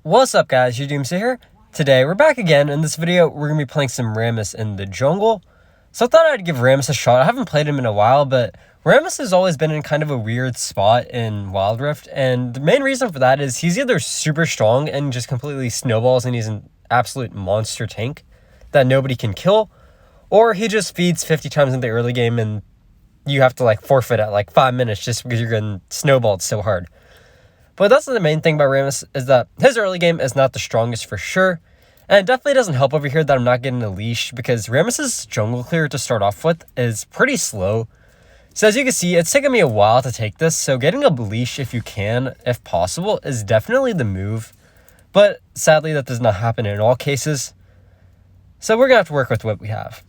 What's up guys, Doomsday here. Today we're back again. In this video we're going to be playing some Rammus in the jungle. So I thought I'd give Rammus a shot. I haven't played him in a while, but Rammus has always been in kind of a weird spot in Wild Rift, and the main reason for that is he's either super strong and just completely snowballs and he's an absolute monster tank that nobody can kill, or he just feeds 50 times in the early game and you have to forfeit at 5 minutes just because you're getting snowballed so hard. But that's the main thing about Rammus, is that his early game is not the strongest for sure. And it definitely doesn't help over here that I'm not getting a leash, because Rammus's jungle clear to start off with is pretty slow. So as you can see, it's taken me a while to take this, so getting a leash if you can, if possible, is definitely the move. But sadly that does not happen in all cases. So we're going to have to work with what we have.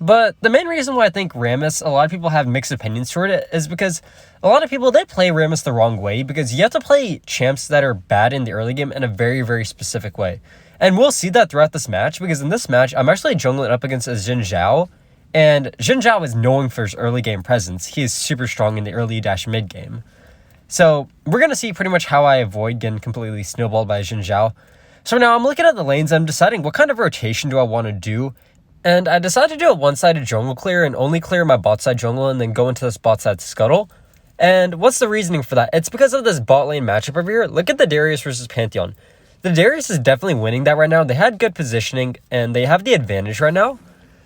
But the main reason why I think Rammus, a lot of people have mixed opinions toward it, is because a lot of people, they play Rammus the wrong way, because you have to play champs that are bad in the early game in a very, very specific way. And we'll see that throughout this match, because in this match, I'm actually jungling up against a Xin Zhao, and Xin Zhao is known for his early game presence. He is super strong in the early-mid game. So we're going to see pretty much how I avoid getting completely snowballed by Xin Zhao. So now I'm looking at the lanes, I'm deciding what kind of rotation do I want to do. And I decided to do a one-sided jungle clear and only clear my bot side jungle and then go into this bot side scuttle. And what's the reasoning for that? It's because of this bot lane matchup over here. Look at the Darius versus Pantheon. The Darius is definitely winning that right now. They had good positioning and they have the advantage right now.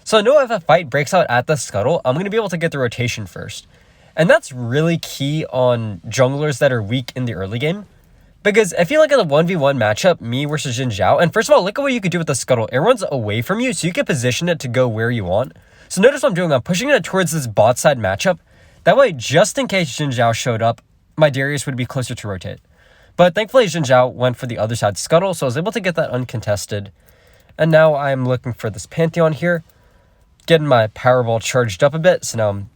So I know if a fight breaks out at the scuttle, I'm going to be able to get the rotation first. And that's really key on junglers that are weak in the early game. Because if you look at the 1v1 matchup, me versus Xin Zhao, and first of all, look at what you could do with the scuttle. It runs away from you, so you can position it to go where you want. So notice what I'm doing. I'm pushing it towards this bot side matchup. That way, just in case Xin Zhao showed up, my Darius would be closer to rotate. But thankfully, Xin Zhao went for the other side scuttle, so I was able to get that uncontested. And now I'm looking for this Pantheon here. Getting my Powerball charged up a bit, so now I'm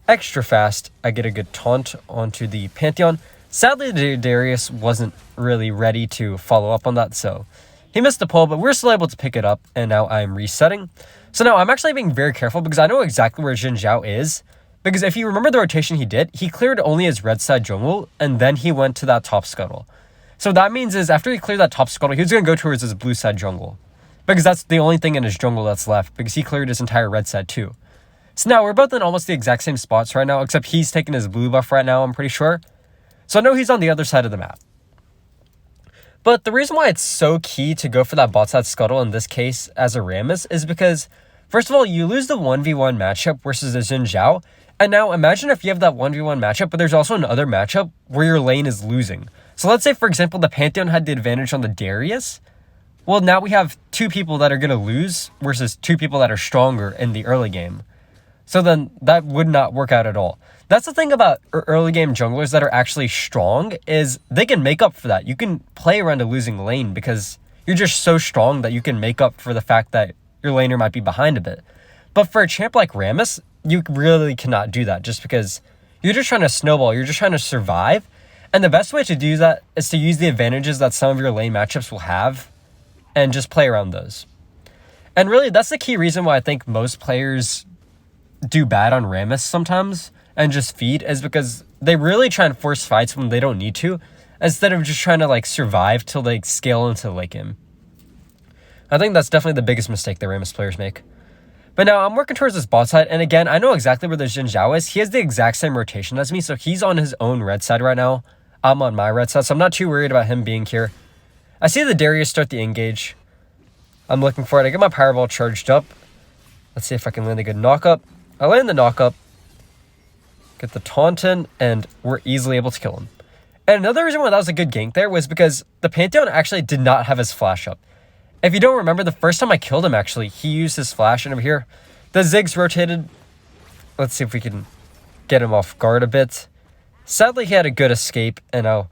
extra fast. I get a good taunt onto the Pantheon. Sadly, the Darius wasn't really ready to follow up on that, so he missed the pull, but we're still able to pick it up, and now I'm resetting. So now I'm actually being very careful because I know exactly where Xin Zhao is, because if you remember the rotation he did, he cleared only his red side jungle, and then he went to that top scuttle. So that means is after he cleared that top scuttle, he was going to go towards his blue side jungle, because that's the only thing in his jungle that's left, because he cleared his entire red side too. So now we're both in almost the exact same spots right now, except he's taking his blue buff right now, I'm pretty sure. So I know he's on the other side of the map. But the reason why it's so key to go for that bot side scuttle in this case as a Rammus is because, first of all, you lose the 1v1 matchup versus a Xin Zhao. And now imagine if you have that 1v1 matchup, but there's also another matchup where your lane is losing. So let's say, for example, the Pantheon had the advantage on the Darius. Well, now we have two people that are going to lose versus two people that are stronger in the early game. So then that would not work out at all. That's the thing about early game junglers that are actually strong, is they can make up for that. You can play around a losing lane because you're just so strong that you can make up for the fact that your laner might be behind a bit. But for a champ like Rammus, you really cannot do that just because you're just trying to snowball. You're just trying to survive. And the best way to do that is to use the advantages that some of your lane matchups will have and just play around those. And really, that's the key reason why I think most players do bad on Rammus sometimes and just feed, is because they really try and force fights when they don't need to, instead of just trying to survive till they scale into late game. I think that's definitely the biggest mistake that Rammus players make. But now I'm working towards this bot side, and again, I know exactly where the Xin Zhao is. He has the exact same rotation as me, so he's on his own red side right now. I'm on my red side, so I'm not too worried about him being here. I see the Darius start the engage. I'm looking for it. I get my Powerball charged up. Let's see if I can land a good knock-up. I land the knock-up. Get the taunt in, and we're easily able to kill him. And another reason why that was a good gank there was because the Pantheon actually did not have his flash up. If you don't remember, the first time I killed him, actually, he used his flash, and over here, the Ziggs rotated. Let's see if we can get him off guard a bit. Sadly, he had a good escape, and I'll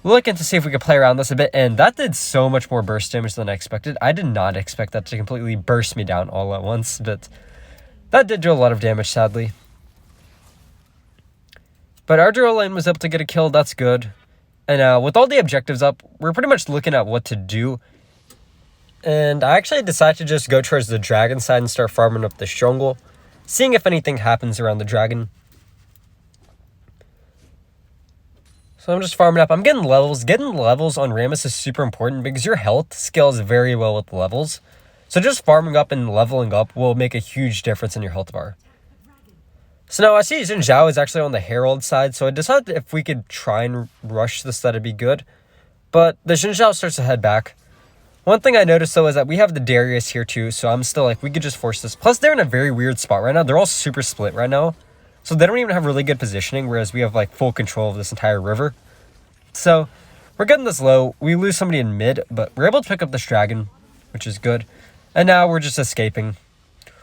look into see if we could play around this a bit, and that did so much more burst damage than I expected. I did not expect that to completely burst me down all at once, but that did do a lot of damage, sadly. But our duo lane was able to get a kill, that's good. And with all the objectives up, we're pretty much looking at what to do. And I actually decided to just go towards the dragon side and start farming up this jungle, seeing if anything happens around the dragon. So I'm just farming up. I'm getting levels. Getting levels on Rammus is super important because your health scales very well with levels. So just farming up and leveling up will make a huge difference in your health bar. So now I see Xin Zhao is actually on the Herald side, so I decided if we could try and rush this, that'd be good. But the Xin Zhao starts to head back. One thing I noticed, though, is that we have the Darius here, too, so I'm still like, we could just force this. Plus, they're in a very weird spot right now. They're all super split right now, so they don't even have really good positioning, whereas we have, like, full control of this entire river. So, we're getting this low. We lose somebody in mid, but we're able to pick up this dragon, which is good. And now we're just escaping.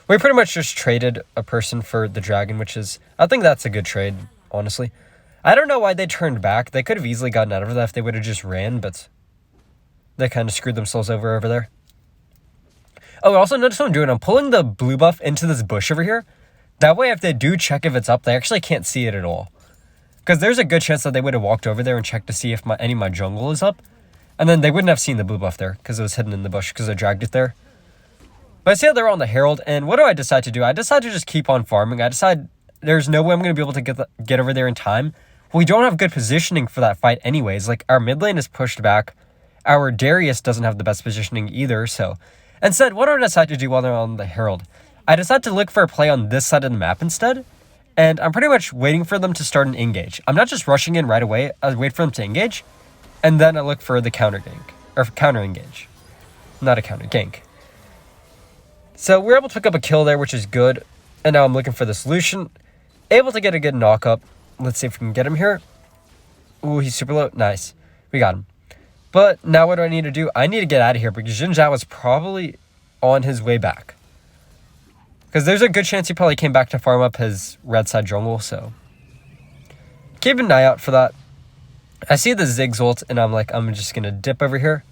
We pretty much just traded a person for the dragon, which is, I think that's a good trade, honestly. I don't know why they turned back. They could have easily gotten out of that if they would have just ran, but they kind of screwed themselves over there. Oh, also notice what I'm doing. I'm pulling the blue buff into this bush over here. That way, if they do check if it's up, they actually can't see it at all. Because there's a good chance that they would have walked over there and checked to see if any of my jungle is up. And then they wouldn't have seen the blue buff there because it was hidden in the bush because I dragged it there. But I see how they're on the Herald, and what do I decide to do? I decide to just keep on farming. I decide there's no way I'm going to be able to get over there in time. We don't have good positioning for that fight anyways. Like, our mid lane is pushed back. Our Darius doesn't have the best positioning either, so... Instead, what do I decide to do while they're on the Herald? I decide to look for a play on this side of the map instead, and I'm pretty much waiting for them to start an engage. I'm not just rushing in right away. I wait for them to engage, and then I look for the counter gank. Or counter engage. Not a counter gank. So we're able to pick up a kill there, which is good. And now I'm looking for the solution. Able to get a good knock up. Let's see if we can get him here. Ooh, he's super low. Nice. We got him. But now what do I need to do? I need to get out of here because Xin Zhao was probably on his way back. Because there's a good chance he probably came back to farm up his red side jungle, so... Keep an eye out for that. I see the Ziggs ult, and I'm like, I'm just going to dip over here.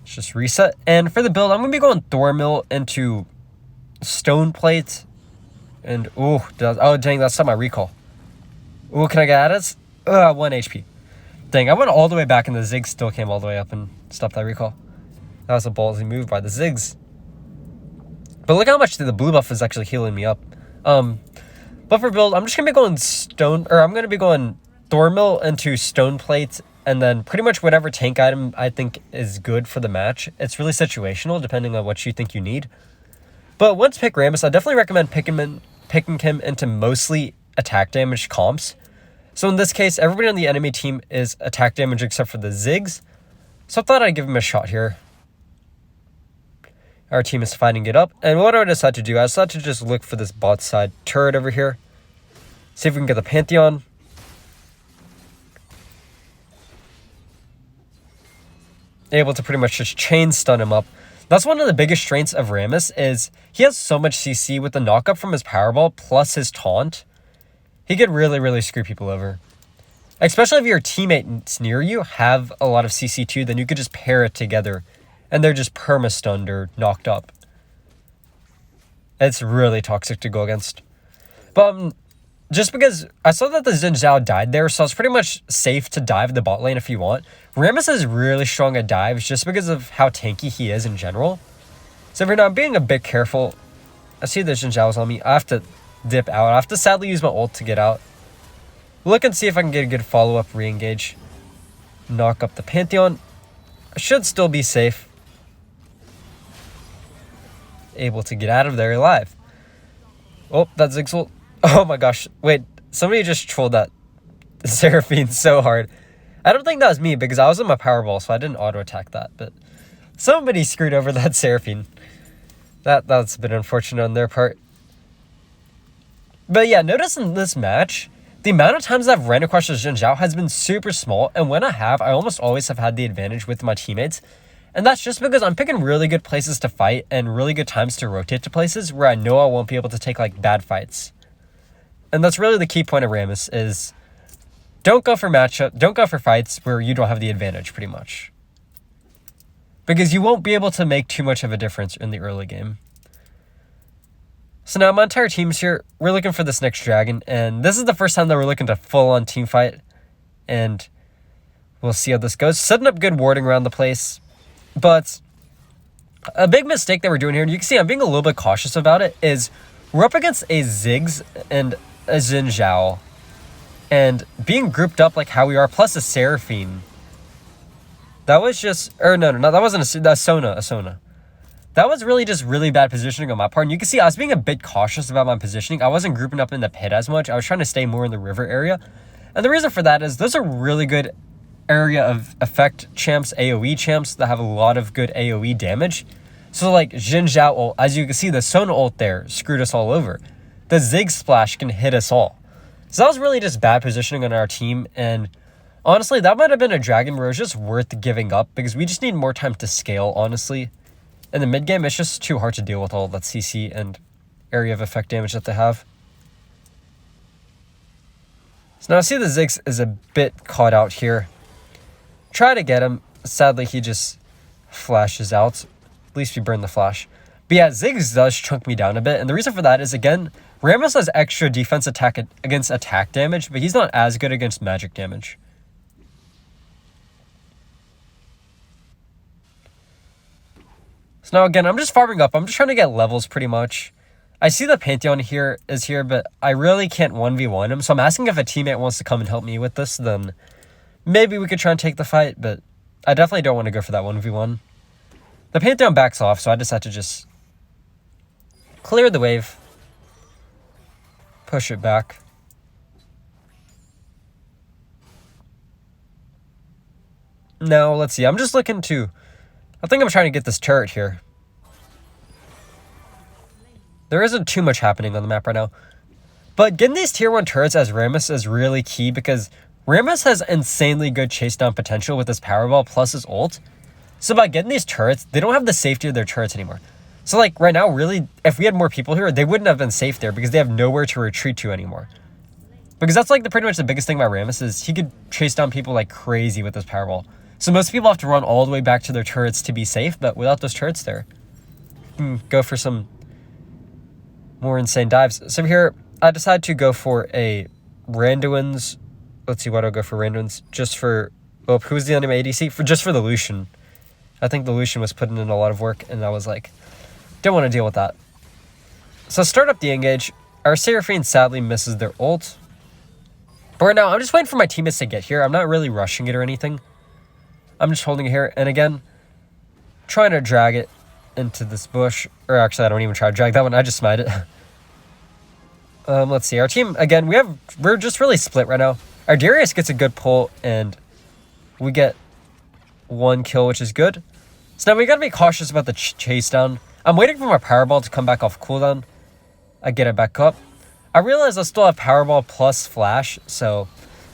Let's just reset. And for the build, I'm going to be going Thormill into Stone Plate. And, oh, dang, that's not my recall. Ooh, can I get at it? 1 HP. Dang, I went all the way back, and the Ziggs still came all the way up and stopped that recall. That was a ballsy move by the Ziggs. But look how much the blue buff is actually healing me up. But for build, I'm just going to be going I'm going to be going Thormill into Stone Plate, and then pretty much whatever tank item I think is good for the match. It's really situational, depending on what you think you need. But once pick Rammus, I definitely recommend picking him into mostly attack damage comps. So in this case, everybody on the enemy team is attack damage except for the Ziggs. So I thought I'd give him a shot here. Our team is fighting it up. And what do I decide to do? I decided to just look for this bot side turret over here. See if we can get the Pantheon. Able to pretty much just chain stun him up. That's one of the biggest strengths of Rammus is he has so much CC with the knockup from his Powerball plus his taunt. He could really, really screw people over. Especially if your teammates near you have a lot of CC too, then you could just pair it together. And they're just perma-stunned or knocked up. It's really toxic to go against. But just because I saw that the Xin Zhao died there, so it's pretty much safe to dive the bot lane if you want. Rammus is really strong at dives just because of how tanky he is in general. So for now, I'm being a bit careful. I see the Xin Zhao's on me. I have to dip out. I have to sadly use my ult to get out. Look and see if I can get a good follow-up re-engage. Knock up the Pantheon. I should still be safe. Able to get out of there alive. Oh, that Ziggs ult. Oh my gosh. Wait, somebody just trolled that Seraphine so hard. I don't think that was me because I was in my Powerball, so I didn't auto-attack that. But somebody screwed over that Seraphine. That's a bit unfortunate on their part. But yeah, notice in this match, the amount of times I've ran across the Xin Zhao has been super small. And when I have, I almost always have had the advantage with my teammates. And that's just because I'm picking really good places to fight and really good times to rotate to places where I know I won't be able to take like bad fights. And that's really the key point of Rammus is don't go for fights where you don't have the advantage pretty much. Because you won't be able to make too much of a difference in the early game. So now my entire team's here. We're looking for this next dragon. And this is the first time that we're looking to full-on team fight. And we'll see how this goes. Setting up good warding around the place. But a big mistake that we're doing here, and you can see I'm being a little bit cautious about it, is we're up against a Ziggs and a Xin Zhao. And being grouped up like how we are, plus a Seraphine. That was just... Or no, that wasn't a Sona. That was really just really bad positioning on my part. And you can see I was being a bit cautious about my positioning. I wasn't grouping up in the pit as much. I was trying to stay more in the river area. And the reason for that is those are really good area of effect champs, AoE champs that have a lot of good AoE damage. So like Xin Zhao ult, as you can see, the Sona ult there screwed us all over. The Zig Splash can hit us all. So that was really just bad positioning on our team. And honestly, that might have been a dragon where it was just worth giving up because we just need more time to scale, honestly. In the mid game, it's just too hard to deal with all that CC and area of effect damage that they have. So now I see the Ziggs is a bit caught out here. Try to get him. Sadly, he just flashes out. At least we burn the flash. But yeah, Ziggs does chunk me down a bit. And the reason for that is, again, Rammus has extra defense attack against attack damage, but he's not as good against magic damage. So now again, I'm just farming up. I'm just trying to get levels pretty much. I see the Pantheon is here, but I really can't 1v1 him. So I'm asking if a teammate wants to come and help me with this, then maybe we could try and take the fight, but I definitely don't want to go for that 1v1. The Pantheon backs off, so I decide to just clear the wave. Push it back. Now, let's see. I'm just looking to... I think I'm trying to get this turret here. There isn't too much happening on the map right now. But getting these tier 1 turrets as Rammus is really key because Rammus has insanely good chase down potential with his Powerball plus his ult. So by getting these turrets, they don't have the safety of their turrets anymore. So like right now, really, if we had more people here, they wouldn't have been safe there because they have nowhere to retreat to anymore. Because that's like pretty much the biggest thing about Rammus is he could chase down people like crazy with his Powerball. So most people have to run all the way back to their turrets to be safe, but without those turrets there, you can go for some more insane dives. So here, I decided to go for a Randuin's. Let's see, why do I go for Randuin's? Just for, oh, who's the enemy ADC? Just for the Lucian. I think the Lucian was putting in a lot of work, and I was like, don't want to deal with that. So start up the engage. Our Seraphine sadly misses their ult. But right now, I'm just waiting for my teammates to get here. I'm not really rushing it or anything. I'm just holding it here, and again, trying to drag it into this bush. Or actually, I don't even try to drag that one. I just smite it. Let's see. Our team, again, we're just really split right now. Our Darius gets a good pull, and we get 1 kill, which is good. So now we gotta be cautious about the chase down. I'm waiting for my Powerball to come back off cooldown. I get it back up. I realize I still have Powerball plus Flash, so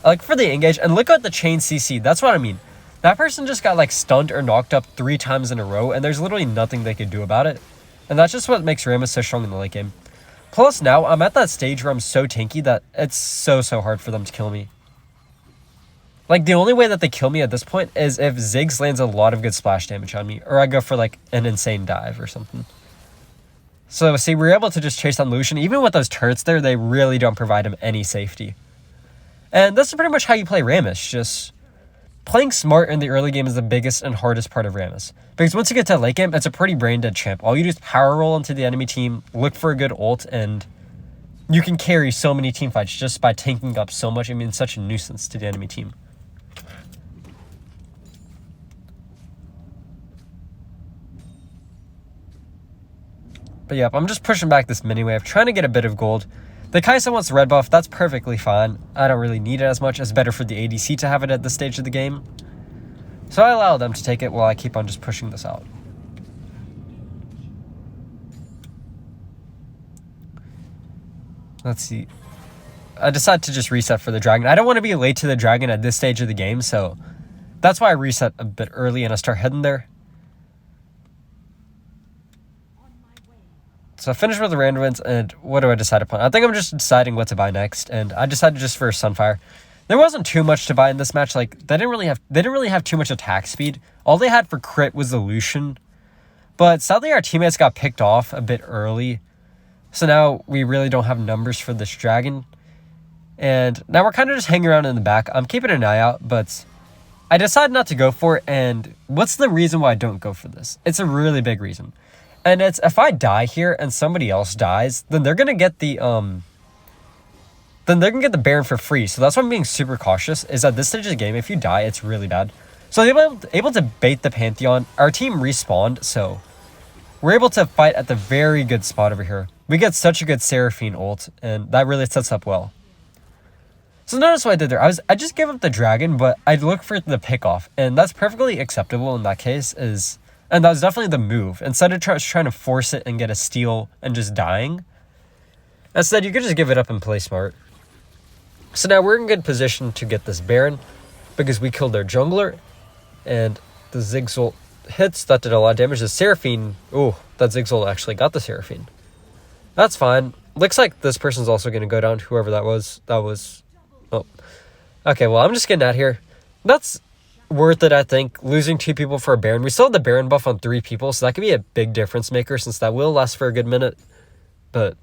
I like for the engage. And look at the chain CC. That's what I mean. That person just got like stunned or knocked up 3 times in a row, and there's literally nothing they could do about it. And that's just what makes Rammus so strong in the late game. Plus now, I'm at that stage where I'm so tanky that it's so hard for them to kill me. Like, the only way that they kill me at this point is if Ziggs lands a lot of good splash damage on me, or I go for like an insane dive or something. So see, we're able to just chase down Lucian. Even with those turrets there, they really don't provide him any safety. And that's pretty much how you play Rammus. Just playing smart in the early game is the biggest and hardest part of Rammus. Because once you get to late game, it's a pretty brain dead champ. All you do is power roll into the enemy team, look for a good ult, and you can carry so many team fights just by tanking up so much. I mean, it's such a nuisance to the enemy team. But yep, I'm just pushing back this mini wave, trying to get a bit of gold. The Kaisa wants red buff, that's perfectly fine. I don't really need it as much. It's better for the ADC to have it at this stage of the game. So I allow them to take it while I keep on just pushing this out. Let's see. I decided to just reset for the dragon. I don't want to be late to the dragon at this stage of the game, so that's why I reset a bit early and I start heading there. So I finished with the Randuins, and what do I decide upon? I think I'm just deciding what to buy next, and I decided just for Sunfire. There wasn't too much to buy in this match. Like, they didn't really have too much attack speed. All they had for crit was the Lucian. But sadly, our teammates got picked off a bit early. So now we really don't have numbers for this dragon. And now we're kind of just hanging around in the back. I'm keeping an eye out, but I decided not to go for it. And what's the reason why I don't go for this? It's a really big reason. And it's, if I die here and somebody else dies, then they're going to get the then they're going to get the Baron for free. So that's why I'm being super cautious, is at this stage of the game, if you die, it's really bad. So they were able to bait the Pantheon. Our team respawned, so we're able to fight at the very good spot over here. We get such a good Seraphine ult, and that really sets up well. So notice what I did there. I just gave up the dragon, but I'd look for the pickoff, and that's perfectly acceptable in that case. And that was definitely the move. Instead of trying to force it and get a steal and just dying, instead you could just give it up and play smart. So now we're in good position to get this Baron because we killed their jungler, and the Ziggs ult hits. That did a lot of damage. The Seraphine, that Ziggs ult actually got the Seraphine. That's fine. Looks like this person's also going to go down, whoever that was. Oh. Okay, well, I'm just getting out here. That's worth it, I think. Losing 2 people for a Baron. We still have the Baron buff on 3 people, so that could be a big difference maker since that will last for a good minute. But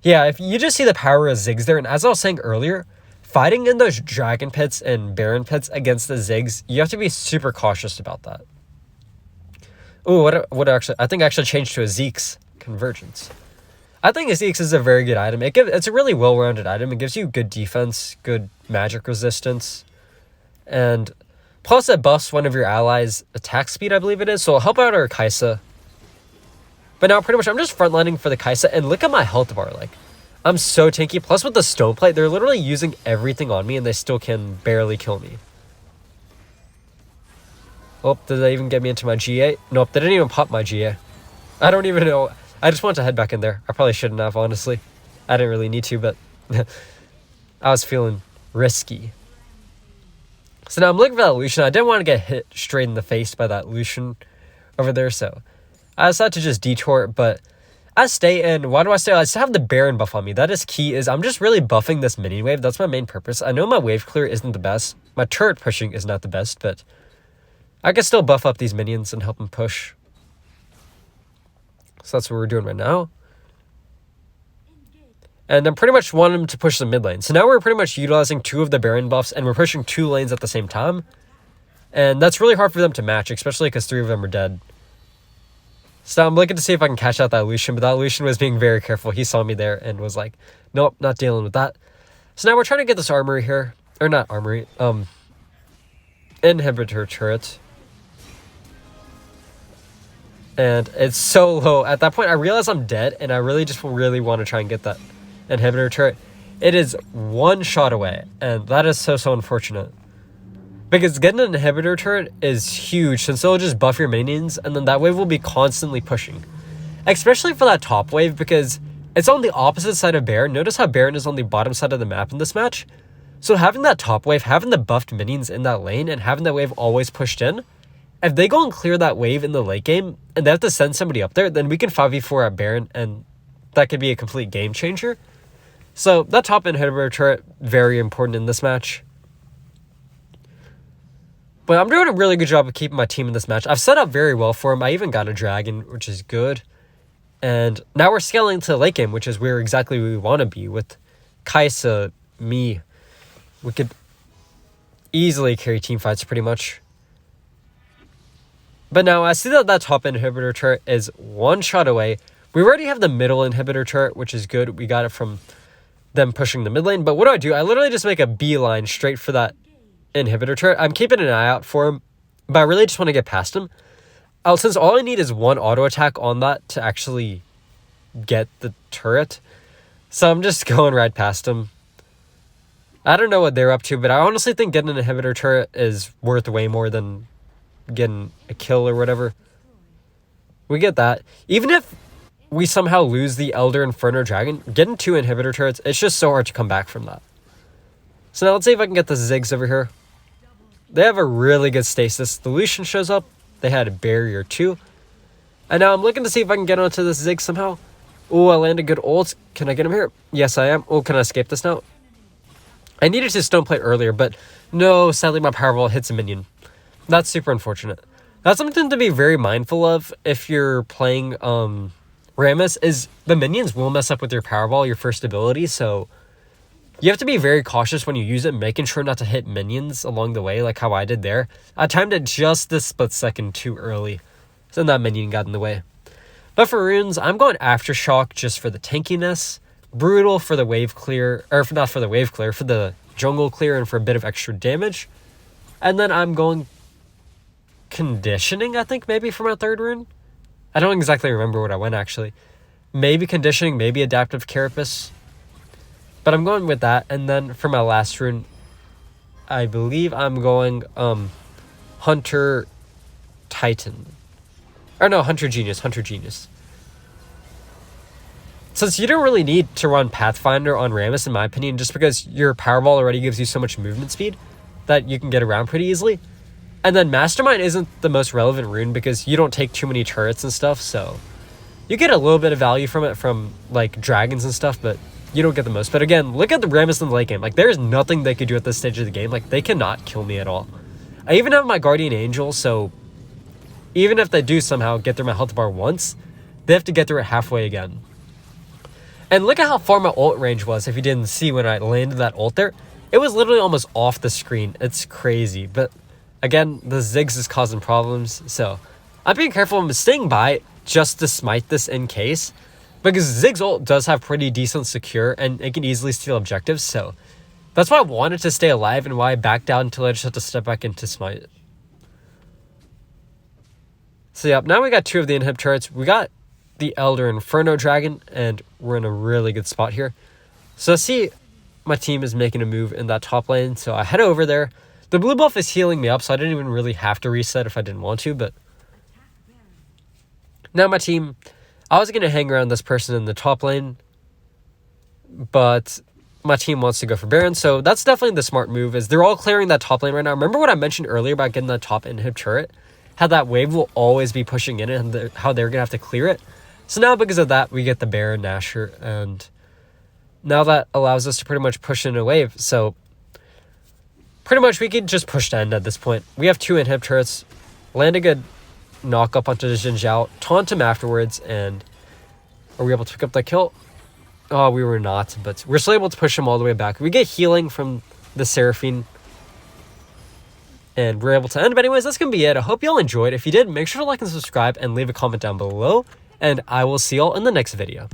yeah, if you just see the power of Ziggs there, and as I was saying earlier, fighting in those Dragon pits and Baron pits against the Ziggs, you have to be super cautious about that. Ooh, I think I actually changed to a Zeke's Convergence. I think a Zeke's is a very good item. It's a really well-rounded item. It gives you good defense, good magic resistance, and plus it buffs one of your allies' attack speed, I believe it is, so it'll help out our Kai'Sa. But now pretty much I'm just frontlining for the Kai'Sa, and look at my health bar. Like, I'm so tanky. Plus with the stone plate, they're literally using everything on me, and they still can barely kill me. Oh, did they even get me into my GA? Nope, they didn't even pop my GA. I don't even know. I just want to head back in there. I probably shouldn't have, honestly. I didn't really need to, but I was feeling risky. So now I'm looking for that Lucian. I didn't want to get hit straight in the face by that Lucian over there, so I decided to just detour, but I stay in. Why do I stay? I still have the Baron buff on me. That is key, is I'm just really buffing this minion wave. That's my main purpose. I know my wave clear isn't the best. My turret pushing is not the best, but I can still buff up these minions and help them push. So that's what we're doing right now. And I'm pretty much wanting them to push the mid lane. So now we're pretty much utilizing 2 of the Baron buffs, and we're pushing 2 lanes at the same time. And that's really hard for them to match, especially because 3 of them are dead. So I'm looking to see if I can catch out that Lucian, but that Lucian was being very careful. He saw me there and was like, nope, not dealing with that. So now we're trying to get this armory here. Or not armory, inhibitor turret. And it's so low. At that point, I realize I'm dead, and I really want to try and get that inhibitor turret. It is 1 shot away, and that is so unfortunate. Because getting an inhibitor turret is huge, since it'll just buff your minions, and then that wave will be constantly pushing. Especially for that top wave, because it's on the opposite side of Baron. Notice how Baron is on the bottom side of the map in this match. So having that top wave, having the buffed minions in that lane, and having that wave always pushed in, if they go and clear that wave in the late game, and they have to send somebody up there, then we can 5v4 at Baron, and that could be a complete game changer. So that top inhibitor turret, very important in this match. But I'm doing a really good job of keeping my team in this match. I've set up very well for him. I even got a dragon, which is good. And now we're scaling to the late game, which is where exactly we want to be. With Kai'Sa, me, we could easily carry team fights pretty much. But now I see that top inhibitor turret is 1 shot away. We already have the middle inhibitor turret, which is good. We got it from them pushing the mid lane. But what do? I literally just make a beeline straight for that inhibitor turret. I'm keeping an eye out for him, but I really just want to get past him. Since all I need is 1 auto attack on that to actually get the turret. So I'm just going right past him. I don't know what they're up to, but I honestly think getting an inhibitor turret is worth way more than getting a kill or whatever. We get that. Even if we somehow lose the Elder Inferno Dragon, getting 2 inhibitor turrets, it's just so hard to come back from that. So now let's see if I can get the Ziggs over here. They have a really good stasis. The Lucian shows up. They had a barrier too. And now I'm looking to see if I can get onto this Ziggs somehow. Oh, I landed good ults. Can I get him here? Yes, I am. Oh, can I escape this now? I needed to stone plate earlier, but no, sadly my Powerball hits a minion. That's super unfortunate. That's something to be very mindful of if you're playing Rammus, is the minions will mess up with your Powerball, your first ability, so you have to be very cautious when you use it, making sure not to hit minions along the way, like how I did there. I timed it just a split second too early, so that minion got in the way. But for runes, I'm going Aftershock just for the tankiness. brutal for the wave clear, or not for the wave clear, for the jungle clear and for a bit of extra damage. And then I'm going conditioning, I think, maybe for my third rune. I don't exactly remember what I went, actually. Maybe conditioning, maybe adaptive carapace. But I'm going with that. And then for my last rune, I believe I'm going Hunter Titan. Or no, Hunter Genius. Since you don't really need to run Pathfinder on Rammus, in my opinion, just because your Powerball already gives you so much movement speed that you can get around pretty easily. And then Mastermind isn't the most relevant rune because you don't take too many turrets and stuff, so you get a little bit of value from it from like dragons and stuff, but you don't get the most. But again, look at the Rammus in the late game. Like, there's nothing they could do at this stage of the game. Like, they cannot kill me at all. I even have my Guardian Angel, so even if they do somehow get through my health bar once, they have to get through it halfway again. And look at how far my ult range was if you didn't see when I landed that ult there. It was literally almost off the screen. It's crazy. But again, the Ziggs is causing problems, so I'm being careful. I'm staying by just to smite this in case, because Ziggs ult does have pretty decent secure and it can easily steal objectives, so that's why I wanted to stay alive and why I backed out until I just had to step back into smite. So yeah, now we got 2 of the inhib turrets. We got the Elder Inferno Dragon, and we're in a really good spot here. So I see my team is making a move in that top lane, so I head over there. The blue buff is healing me up, so I didn't even really have to reset if I didn't want to, but now my team, I was going to hang around this person in the top lane, but my team wants to go for Baron, so that's definitely the smart move, is they're all clearing that top lane right now. Remember what I mentioned earlier about getting that top inhib turret? How that wave will always be pushing in it and how they're going to have to clear it. So now because of that, we get the Baron Nashor, and now that allows us to pretty much push in a wave. So pretty much we can just push to end at this point. We have 2 inhib turrets, land a good knock up onto the Xin Zhao, taunt him afterwards, and are we able to pick up that kill? Oh, we were not, but we're still able to push him all the way back. We get healing from the Seraphine, and we're able to end. But anyways, that's going to be it. I hope y'all enjoyed. If you did, make sure to like and subscribe and leave a comment down below, and I will see y'all in the next video.